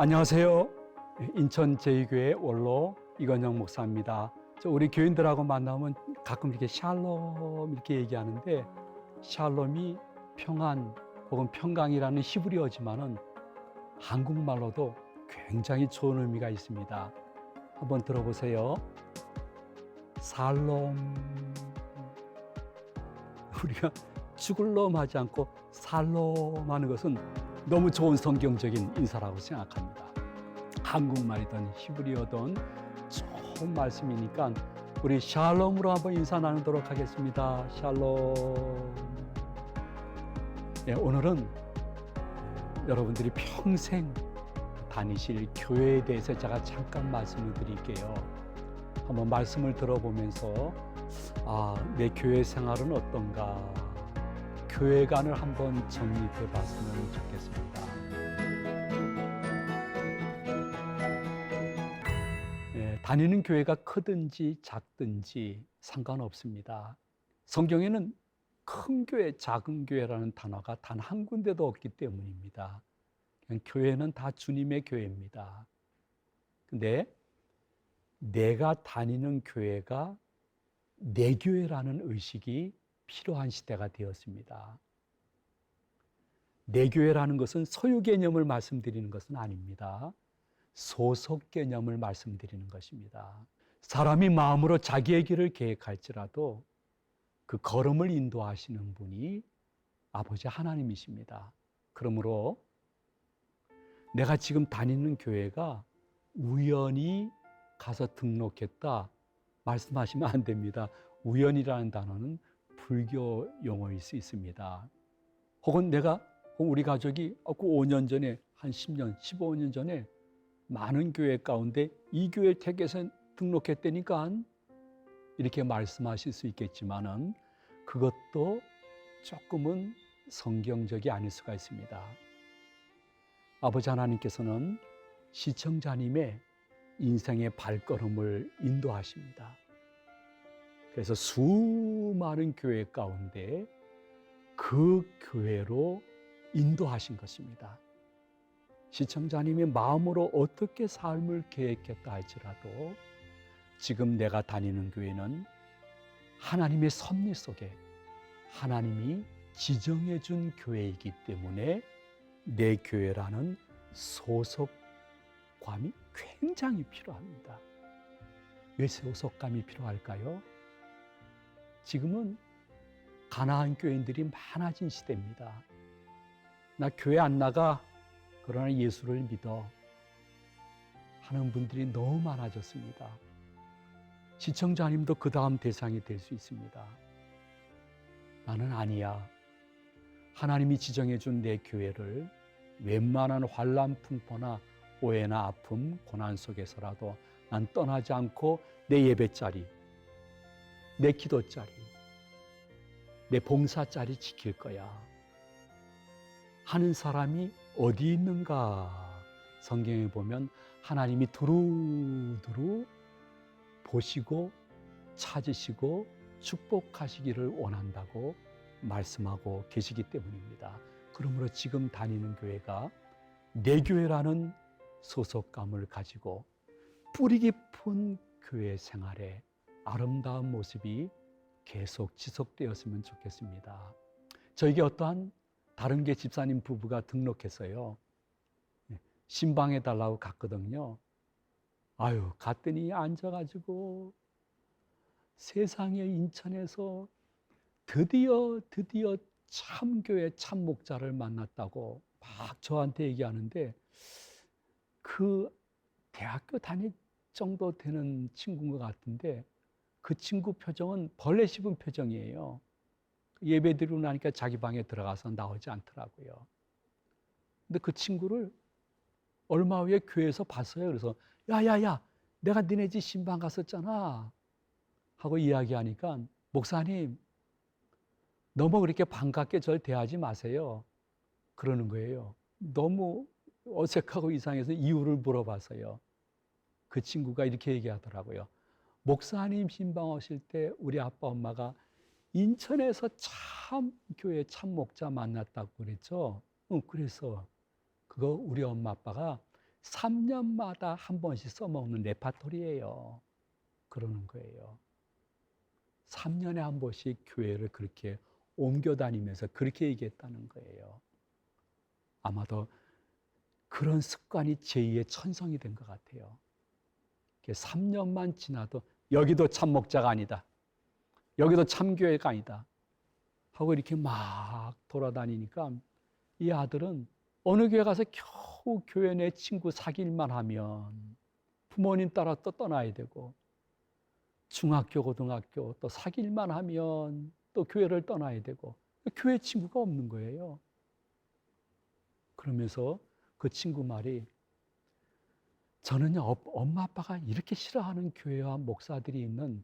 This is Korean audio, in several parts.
안녕하세요. 인천 제2교회 원로 이건영 목사입니다. 우리 교인들하고 만나면 가끔 이렇게 샬롬 이렇게 얘기하는데, 샬롬이 평안 혹은 평강이라는 히브리어지만은 한국말로도 굉장히 좋은 의미가 있습니다. 한번 들어보세요. 살롬. 우리가 죽을 놈 하지 않고 살롬 하는 것은 너무 좋은 성경적인 인사라고 생각합니다. 한국말이든 히브리어든 좋은 말씀이니까 우리 샬롬으로 한번 인사 나누도록 하겠습니다. 샬롬. 네, 오늘은 여러분들이 평생 다니실 교회에 대해서 제가 잠깐 말씀을 드릴게요. 한번 말씀을 들어보면서 내 교회 생활은 어떤가, 교회관을 한번 정립해 봤으면 좋겠습니다. 다니는 교회가 크든지 작든지 상관없습니다. 성경에는 큰 교회, 작은 교회라는 단어가 단 한 군데도 없기 때문입니다. 그냥 교회는 다 주님의 교회입니다. 근데 내가 다니는 교회가 내 교회라는 의식이 필요한 시대가 되었습니다. 내 교회라는 것은 소유 개념을 말씀드리는 것은 아닙니다. 소속 개념을 말씀드리는 것입니다. 사람이 마음으로 자기의 길을 계획할지라도 그 걸음을 인도하시는 분이 아버지 하나님이십니다. 그러므로 내가 지금 다니는 교회가 우연히 가서 등록했다 말씀하시면 안 됩니다. 우연이라는 단어는 불교 용어일 수 있습니다. 혹은 우리 가족이 5년 전에, 한 10년, 15년 전에 많은 교회 가운데 이 교회를 택해서 등록했다니까 이렇게 말씀하실 수 있겠지만은 그것도 조금은 성경적이 아닐 수가 있습니다. 아버지 하나님께서는 시청자님의 인생의 발걸음을 인도하십니다. 그래서 수많은 교회 가운데 그 교회로 인도하신 것입니다. 시청자님의 마음으로 어떻게 삶을 계획했다 할지라도 지금 내가 다니는 교회는 하나님의 섭리 속에 하나님이 지정해 준 교회이기 때문에 내 교회라는 소속감이 굉장히 필요합니다. 왜 소속감이 필요할까요? 지금은 가난한 교인들이 많아진 시대입니다. 나 교회 안 나가, 그러나 예수를 믿어 하는 분들이 너무 많아졌습니다. 시청자님도 그 다음 대상이 될 수 있습니다. 나는 아니야. 하나님이 지정해 준 내 교회를 웬만한 환난 풍파나 오해나 아픔, 고난 속에서라도 난 떠나지 않고 내 예배 자리, 내 기도 자리, 내 봉사 자리 지킬 거야 하는 사람이 어디 있는가? 성경에 보면 하나님이 두루두루 보시고 찾으시고 축복하시기를 원한다고 말씀하고 계시기 때문입니다. 그러므로 지금 다니는 교회가 내 교회라는 소속감을 가지고 뿌리 깊은 교회 생활에 아름다운 모습이 계속 지속되었으면 좋겠습니다. 저에게 어떠한 다른 교 집사님 부부가 등록해서요, 신방해 달라고 갔거든요. 갔더니 앉아가지고 세상에 인천에서 드디어 참교회 참목자를 만났다고 막 저한테 얘기하는데, 그 대학교 다닐 정도 되는 친구인 것 같은데 그 친구 표정은 벌레 씹은 표정이에요. 예배 드리고 나니까 자기 방에 들어가서 나오지 않더라고요. 근데 그 친구를 얼마 후에 교회에서 봤어요. 그래서 야야야, 내가 니네 집 신방 갔었잖아 하고 이야기하니까, 목사님 너무 그렇게 반갑게 절 대하지 마세요 그러는 거예요. 너무 어색하고 이상해서 이유를 물어봤어요. 그 친구가 이렇게 얘기하더라고요. 목사님 신방 오실 때 우리 아빠 엄마가 인천에서 참 교회 참 목자 만났다고 그랬죠. 그래서 그거 우리 엄마 아빠가 3년마다 한 번씩 써먹는 레파토리예요. 그러는 거예요. 3년에 한 번씩 교회를 그렇게 옮겨 다니면서 그렇게 얘기했다는 거예요. 아마도 그런 습관이 제2의 천성이 된 것 같아요. 3년만 지나도 여기도 참 목자가 아니다. 여기도 참 교회가 아니다. 하고 이렇게 막 돌아다니니까 이 아들은 어느 교회 가서 겨우 교회 내 친구 사귈만 하면 부모님 따라 또 떠나야 되고, 중학교, 고등학교 또 사귈만 하면 또 교회를 떠나야 되고, 교회 친구가 없는 거예요. 그러면서 그 친구 말이, 저는요, 엄마 아빠가 이렇게 싫어하는 교회와 목사들이 있는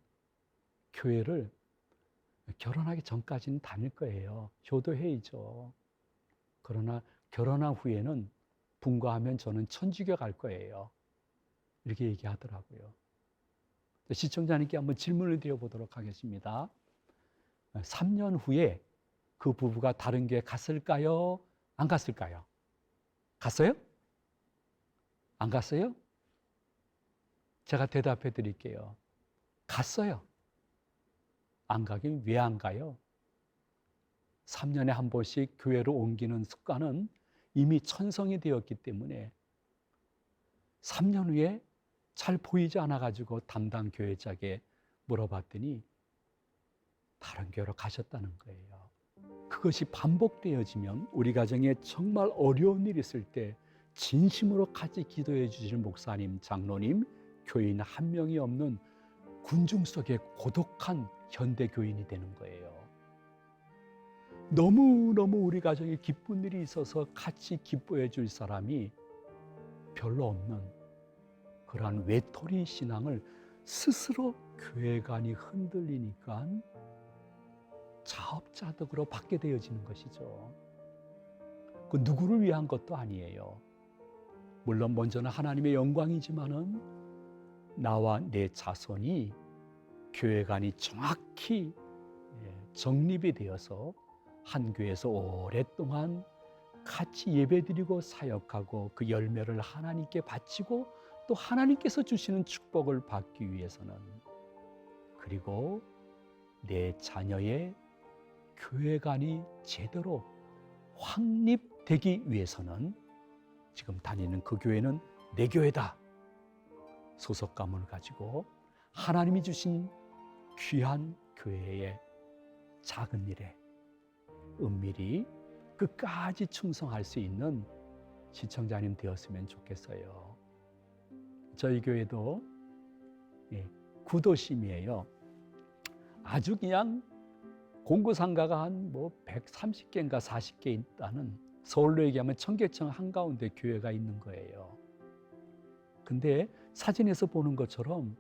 교회를 결혼하기 전까지는 다닐 거예요. 효도해야죠. 그러나 결혼한 후에는 분가하면 저는 천주교 갈 거예요. 이렇게 얘기하더라고요. 시청자님께 한번 질문을 드려보도록 하겠습니다. 3년 후에 그 부부가 다른 교회 갔을까요? 안 갔을까요? 갔어요? 안 갔어요? 제가 대답해 드릴게요. 갔어요. 안 가긴 왜 안 가요? 3년에 한 번씩 교회로 옮기는 습관은 이미 천성이 되었기 때문에 3년 후에 잘 보이지 않아가지고 담당 교회장에 물어봤더니 다른 교회로 가셨다는 거예요. 그것이 반복되어지면 우리 가정에 정말 어려운 일이 있을 때 진심으로 같이 기도해 주실 목사님, 장로님, 교인 한 명이 없는 군중 속의 고독한 현대 교인이 되는 거예요. 너무너무 우리 가정에 기쁜 일이 있어서 같이 기뻐해 줄 사람이 별로 없는 그러한 외톨이 신앙을 스스로 교회관이 흔들리니까 자업자득으로 받게 되어지는 것이죠. 그 누구를 위한 것도 아니에요. 물론 먼저는 하나님의 영광이지만은 나와 내 자손이 교회관이 정확히 정립이 되어서 한 교회에서 오랫동안 같이 예배드리고 사역하고 그 열매를 하나님께 바치고 또 하나님께서 주시는 축복을 받기 위해서는, 그리고 내 자녀의 교회관이 제대로 확립되기 위해서는 지금 다니는 그 교회는 내 교회다. 소속감을 가지고 하나님이 주신 귀한 교회의 작은 일에 은밀히 끝까지 충성할 수 있는 시청자님 되었으면 좋겠어요. 저희 교회도 구도심이에요. 아주 그냥 공구상가가 한 130개인가 40개 있다는, 서울로 얘기하면 청계천 한가운데 교회가 있는 거예요. 근데 사진에서 보는 것처럼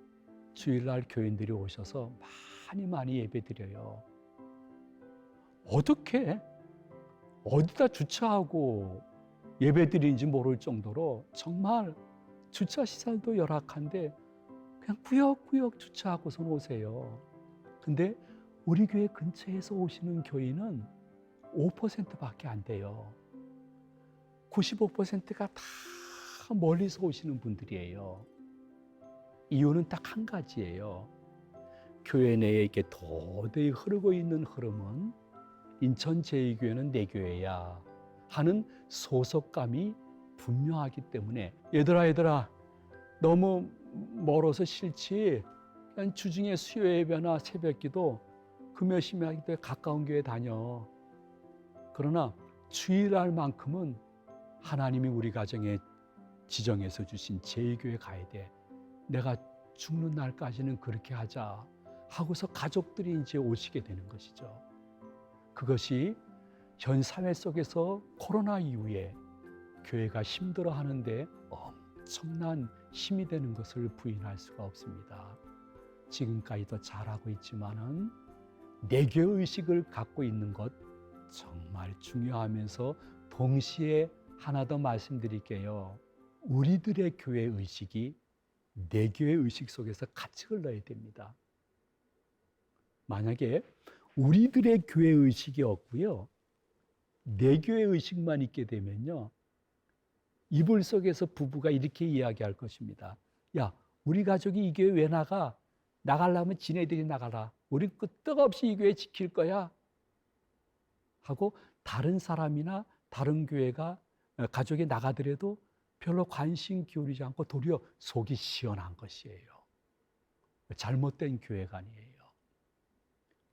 주일날 교인들이 오셔서 많이 예배드려요. 어떻게 어디다 주차하고 예배드리는지 모를 정도로 정말 주차 시설도 열악한데 그냥 꾸역꾸역 주차하고서 오세요. 근데 우리 교회 근처에서 오시는 교인은 5%밖에 안 돼요. 95%가 다 멀리서 오시는 분들이에요. 이유는 딱 한 가지예요. 교회 내에 이렇게 도저히 흐르고 있는 흐름은 인천 제2교회는 내 교회야 하는 소속감이 분명하기 때문에, 얘들아 너무 멀어서 싫지, 그냥 주중에 수요 예배나 새벽기도 금요일 하기도에 가까운 교회 다녀. 그러나 주일날만큼은 하나님이 우리 가정에 지정해서 주신 제2교회 가야 돼. 내가 죽는 날까지는 그렇게 하자 하고서 가족들이 이제 오시게 되는 것이죠. 그것이 현 사회 속에서 코로나 이후에 교회가 힘들어하는데 엄청난 힘이 되는 것을 부인할 수가 없습니다. 지금까지도 잘하고 있지만은 내교 의식을 갖고 있는 것 정말 중요하면서, 동시에 하나 더 말씀드릴게요. 우리들의 교회 의식이 내교의 의식 속에서 같이 흘러야 됩니다. 만약에 우리들의 교회 의식이 없고요, 내교의 의식만 있게 되면요, 이불 속에서 부부가 이렇게 이야기할 것입니다. 야, 우리 가족이 이 교회 왜 나가? 나가려면 지네들이 나가라. 우리 끄떡없이 이 교회 지킬 거야. 하고 다른 사람이나 다른 교회가 가족이 나가더라도 별로 관심 기울이지 않고 도리어 속이 시원한 것이에요. 잘못된 교회가 아니에요.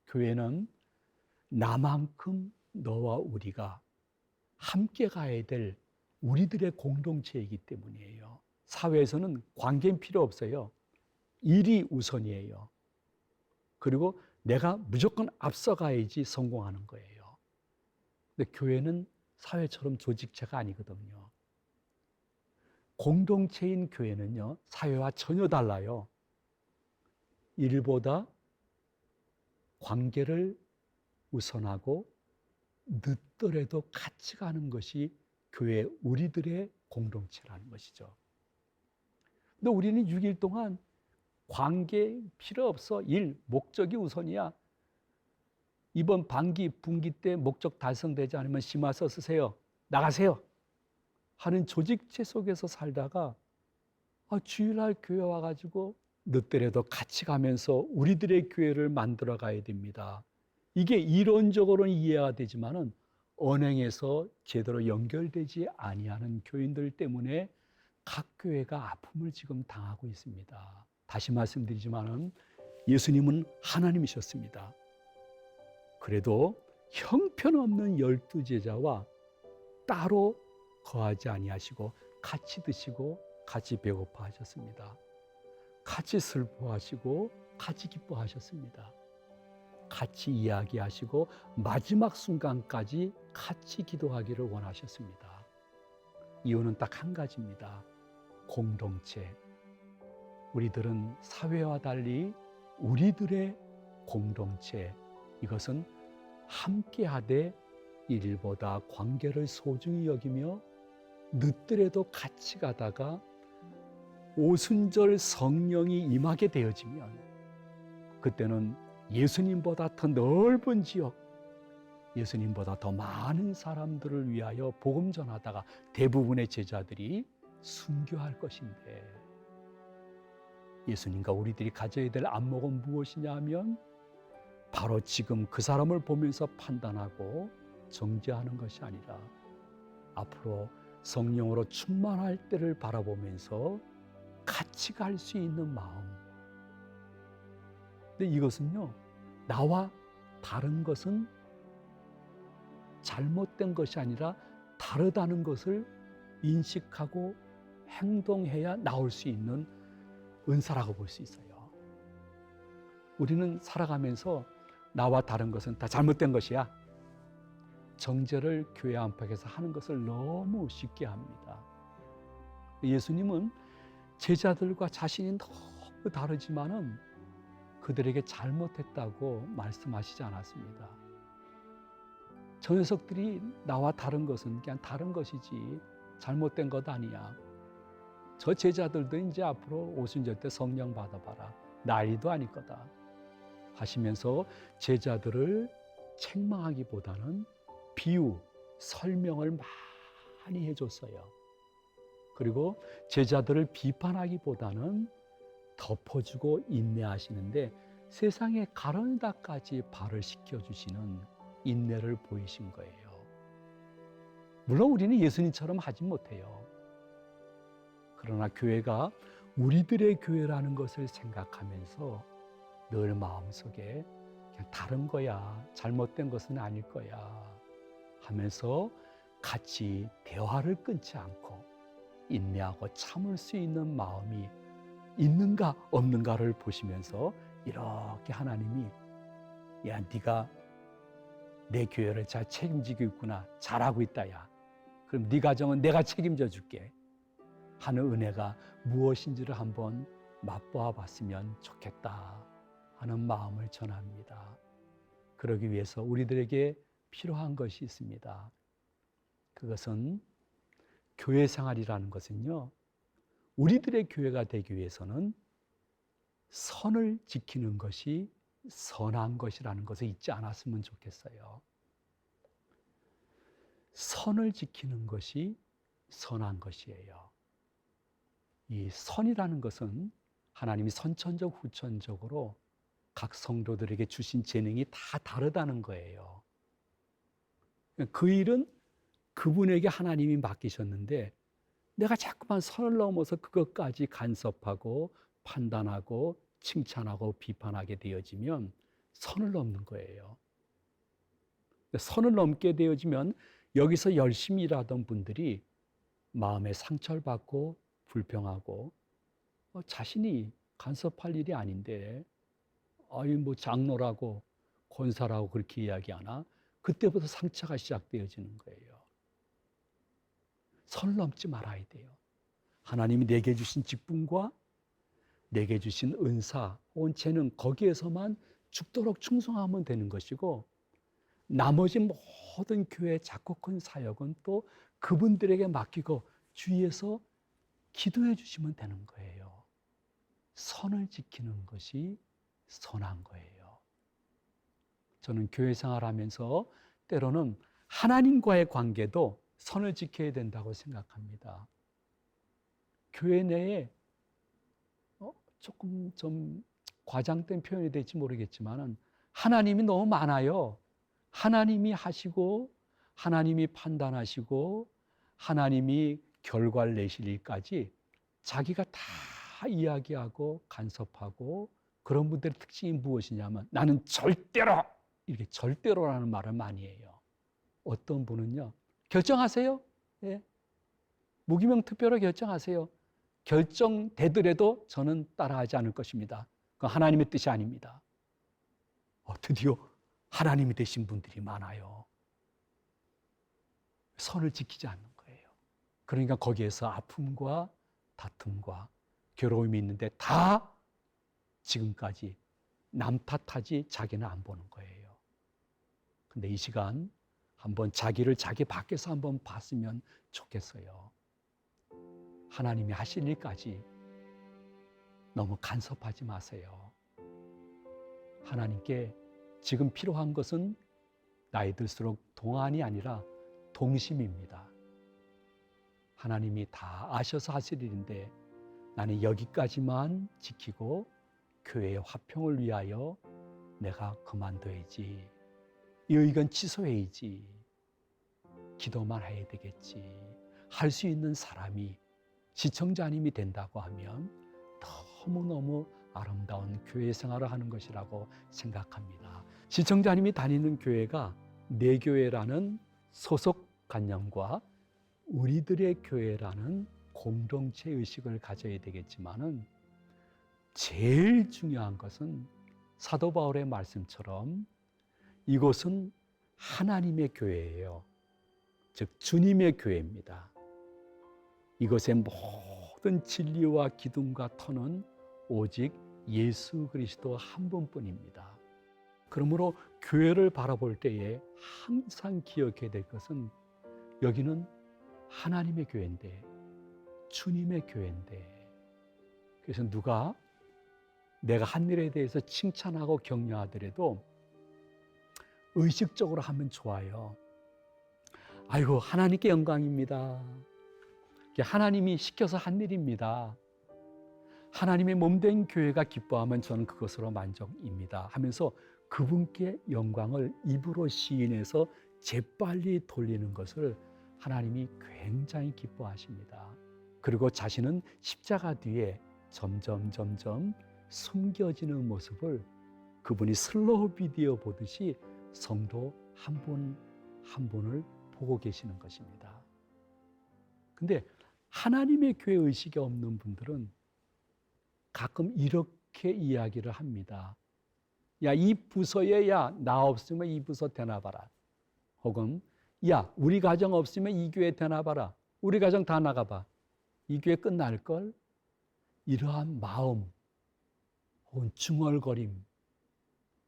교회는 나만큼 너와 우리가 함께 가야 될 우리들의 공동체이기 때문이에요. 사회에서는 관계는 필요 없어요. 일이 우선이에요. 그리고 내가 무조건 앞서가야지 성공하는 거예요. 근데 교회는 사회처럼 조직체가 아니거든요. 공동체인 교회는요, 사회와 전혀 달라요. 일보다 관계를 우선하고 늦더라도 같이 가는 것이 교회 우리들의 공동체라는 것이죠. 근데 우리는 6일 동안 관계 필요 없어. 일, 목적이 우선이야. 이번 반기, 분기 때 목적 달성되지 않으면 심화서 쓰세요. 나가세요. 하는 조직체 속에서 살다가 주일날 교회 와가지고 늦더라도 같이 가면서 우리들의 교회를 만들어 가야 됩니다. 이게 이론적으로는 이해가 되지만은 언행에서 제대로 연결되지 아니하는 교인들 때문에 각 교회가 아픔을 지금 당하고 있습니다. 다시 말씀드리지만은 예수님은 하나님이셨습니다. 그래도 형편없는 12제자와 따로 거하지 아니하시고 같이 드시고 같이 배고파 하셨습니다. 같이 슬퍼하시고 같이 기뻐하셨습니다. 같이 이야기하시고 마지막 순간까지 같이 기도하기를 원하셨습니다. 이유는 딱 한 가지입니다. 공동체. 우리들은 사회와 달리 우리들의 공동체, 이것은 함께하되 일보다 관계를 소중히 여기며 늦더라도 같이 가다가 오순절 성령이 임하게 되어지면 그때는 예수님보다 더 넓은 지역, 예수님보다 더 많은 사람들을 위하여 복음 전하다가 대부분의 제자들이 순교할 것인데, 예수님과 우리들이 가져야 될 안목은 무엇이냐 하면 바로 지금 그 사람을 보면서 판단하고 정죄하는 것이 아니라 앞으로 성령으로 충만할 때를 바라보면서 같이 갈 수 있는 마음. 근데 이것은요, 나와 다른 것은 잘못된 것이 아니라 다르다는 것을 인식하고 행동해야 나올 수 있는 은사라고 볼 수 있어요. 우리는 살아가면서 나와 다른 것은 다 잘못된 것이야. 정죄를 교회 안팎에서 하는 것을 너무 쉽게 합니다. 예수님은 제자들과 자신이 너무 다르지만은 그들에게 잘못했다고 말씀하시지 않았습니다. 저 녀석들이 나와 다른 것은 그냥 다른 것이지 잘못된 것 아니야. 저 제자들도 이제 앞으로 오순절 때 성령 받아봐라. 난리도 아닐 거다. 하시면서 제자들을 책망하기보다는 비유, 설명을 많이 해줬어요. 그리고 제자들을 비판하기보다는 덮어주고 인내하시는데 세상에 가르다까지 발을 씻겨주시는 인내를 보이신 거예요. 물론 우리는 예수님처럼 하지 못해요. 그러나 교회가 우리들의 교회라는 것을 생각하면서 늘 마음속에 그냥 다른 거야, 잘못된 것은 아닐 거야 하면서 같이 대화를 끊지 않고 인내하고 참을 수 있는 마음이 있는가 없는가를 보시면서 이렇게 하나님이 야, 네가 내 교회를 잘 책임지고 있구나, 잘하고 있다 야, 그럼 네 가정은 내가 책임져 줄게 하는 은혜가 무엇인지를 한번 맛보아 봤으면 좋겠다 하는 마음을 전합니다. 그러기 위해서 우리들에게 필요한 것이 있습니다. 그것은 교회 생활이라는 것은요, 우리들의 교회가 되기 위해서는 선을 지키는 것이 선한 것이라는 것을 잊지 않았으면 좋겠어요. 선을 지키는 것이 선한 것이에요. 이 선이라는 것은 하나님이 선천적, 후천적으로 각 성도들에게 주신 재능이 다 다르다는 거예요. 그 일은 그분에게 하나님이 맡기셨는데 내가 자꾸만 선을 넘어서 그것까지 간섭하고 판단하고 칭찬하고 비판하게 되어지면 선을 넘는 거예요. 선을 넘게 되어지면 여기서 열심히 일하던 분들이 마음에 상처를 받고 불평하고 자신이 간섭할 일이 아닌데 뭐 장로라고 권사라고 그렇게 이야기하나? 그때부터 상처가 시작되어지는 거예요. 선을 넘지 말아야 돼요. 하나님이 내게 주신 직분과 내게 주신 은사 혹은 재능 거기에서만 죽도록 충성하면 되는 것이고 나머지 모든 교회 작고 큰 사역은 또 그분들에게 맡기고 주위에서 기도해 주시면 되는 거예요. 선을 지키는 것이 선한 거예요. 저는 교회 생활하면서 때로는 하나님과의 관계도 선을 지켜야 된다고 생각합니다. 교회 내에 조금 좀 과장된 표현이 될지 모르겠지만 하나님이 너무 많아요. 하나님이 하시고 하나님이 판단하시고 하나님이 결과를 내실 일까지 자기가 다 이야기하고 간섭하고 그런 분들의 특징이 무엇이냐면 나는 절대로 이렇게 절대로라는 말을 많이 해요. 어떤 분은요. 결정하세요. 예. 무기명 투표로 결정하세요. 결정되더라도 저는 따라하지 않을 것입니다. 그건 하나님의 뜻이 아닙니다. 드디어 하나님이 되신 분들이 많아요. 선을 지키지 않는 거예요. 그러니까 거기에서 아픔과 다툼과 괴로움이 있는데 다 지금까지 남 탓하지 자기는 안 보는 거예요. 근데 이 시간 한번 자기를 자기 밖에서 한번 봤으면 좋겠어요. 하나님이 하실 일까지 너무 간섭하지 마세요. 하나님께 지금 필요한 것은 나이 들수록 동안이 아니라 동심입니다. 하나님이 다 아셔서 하실 일인데 나는 여기까지만 지키고 교회의 화평을 위하여 내가 그만둬야지. 이 의견 취소해야지. 기도만 해야 되겠지. 할 수 있는 사람이 시청자님이 된다고 하면 너무너무 아름다운 교회 생활을 하는 것이라고 생각합니다. 시청자님이 다니는 교회가 내 교회라는 소속관념과 우리들의 교회라는 공동체 의식을 가져야 되겠지만은 제일 중요한 것은 사도 바울의 말씀처럼 이곳은 하나님의 교회예요. 즉 주님의 교회입니다. 이것의 모든 진리와 기둥과 터는 오직 예수 그리스도 한 분뿐입니다. 그러므로 교회를 바라볼 때에 항상 기억해야 될 것은 여기는 하나님의 교회인데 주님의 교회인데 그래서 누가 내가 한 일에 대해서 칭찬하고 격려하더라도 의식적으로 하면 좋아요. 아이고 하나님께 영광입니다. 하나님이 시켜서 한 일입니다. 하나님의 몸된 교회가 기뻐하면 저는 그것으로 만족입니다 하면서 그분께 영광을 입으로 시인해서 재빨리 돌리는 것을 하나님이 굉장히 기뻐하십니다. 그리고 자신은 십자가 뒤에 점점 숨겨지는 모습을 그분이 슬로우 비디오 보듯이 성도 한 분 한 분을 보고 계시는 것입니다. 근데 하나님의 교회 의식이 없는 분들은 가끔 이렇게 이야기를 합니다. 야, 이 부서에 나 없으면 이 부서 되나봐라. 혹은 야, 우리 가정 없으면 이 교회 되나봐라. 우리 가정 다 나가봐. 이 교회 끝날걸? 이러한 마음 혹은 중얼거림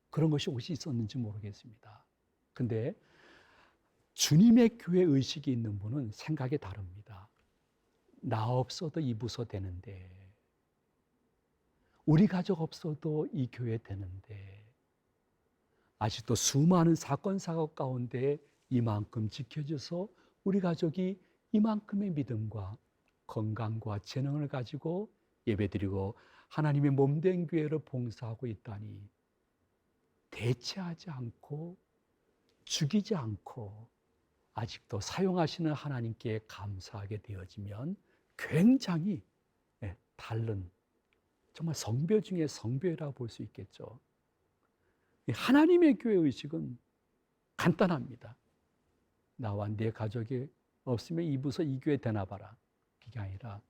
그런 것이 혹시 있었는지 모르겠습니다. 근데 주님의 교회 의식이 있는 분은 생각이 다릅니다. 나 없어도 이 부서 되는데 우리 가족 없어도 이 교회 되는데 아직도 수많은 사건 사고 가운데 이만큼 지켜져서 우리 가족이 이만큼의 믿음과 건강과 재능을 가지고 예배드리고 하나님의 몸된 교회를 봉사하고 있다니, 대체하지 않고 죽이지 않고 아직도 사용하시는 하나님께 감사하게 되어지면 굉장히 다른, 정말 성교 중에 성교회라고 볼 수 있겠죠. 하나님의 교회 의식은 간단합니다. 나와 내 가족이 없으면 이 부서 이 교회 되나봐라. 그게 아니라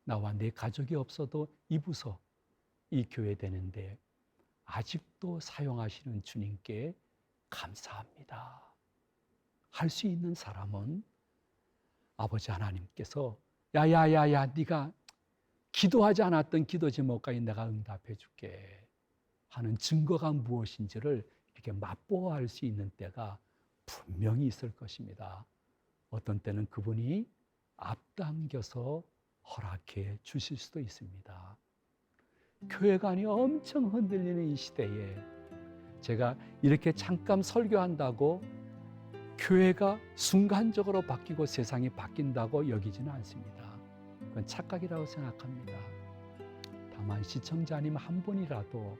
나와 내 가족이 없어도 이 부서 이 교회 되는데 아직도 사용하시는 주님께 감사합니다. 할 수 있는 사람은 아버지 하나님께서 야야야야, 네가 기도하지 않았던 기도 제목까지 내가 응답해 줄게 하는 증거가 무엇인지를 이렇게 맛보아 알 수 있는 때가 분명히 있을 것입니다. 어떤 때는 그분이 앞당겨서 허락해 주실 수도 있습니다. 교회관이 엄청 흔들리는 이 시대에 제가 이렇게 잠깐 설교한다고 교회가 순간적으로 바뀌고 세상이 바뀐다고 여기지는 않습니다. 그건 착각이라고 생각합니다. 다만 시청자님 한 분이라도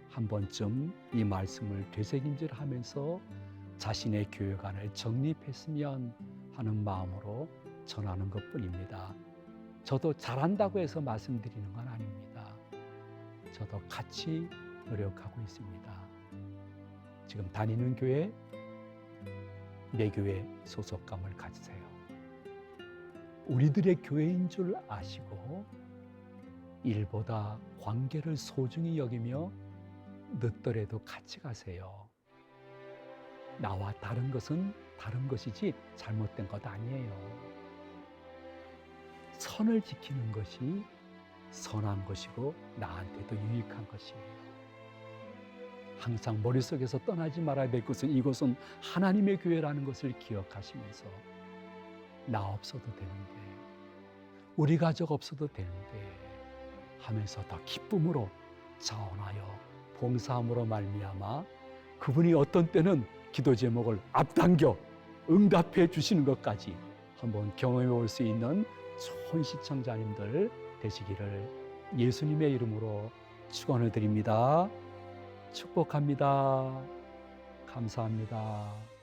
한 번쯤 이 말씀을 되새김질하면서 자신의 교회관을 정립했으면 하는 마음으로 전하는 것뿐입니다. 저도 잘한다고 해서 말씀드리는 건 아닙니다. 저도 같이 노력하고 있습니다. 지금 다니는 교회, 내 교회 소속감을 가지세요. 우리들의 교회인 줄 아시고 일보다 관계를 소중히 여기며 늦더라도 같이 가세요. 나와 다른 것은 다른 것이지 잘못된 것 아니에요. 선을 지키는 것이 선한 것이고 나한테도 유익한 것이에요. 항상 머릿속에서 떠나지 말아야 될 것은 이곳은 하나님의 교회라는 것을 기억하시면서 나 없어도 되는데, 우리 가족 없어도 되는데 하면서 더 기쁨으로 자원하여 봉사함으로 말미암아 그분이 어떤 때는 기도 제목을 앞당겨 응답해 주시는 것까지 한번 경험해 볼 수 있는 좋은 시청자님들 되시기를 예수님의 이름으로 축원을 드립니다. 축복합니다. 감사합니다.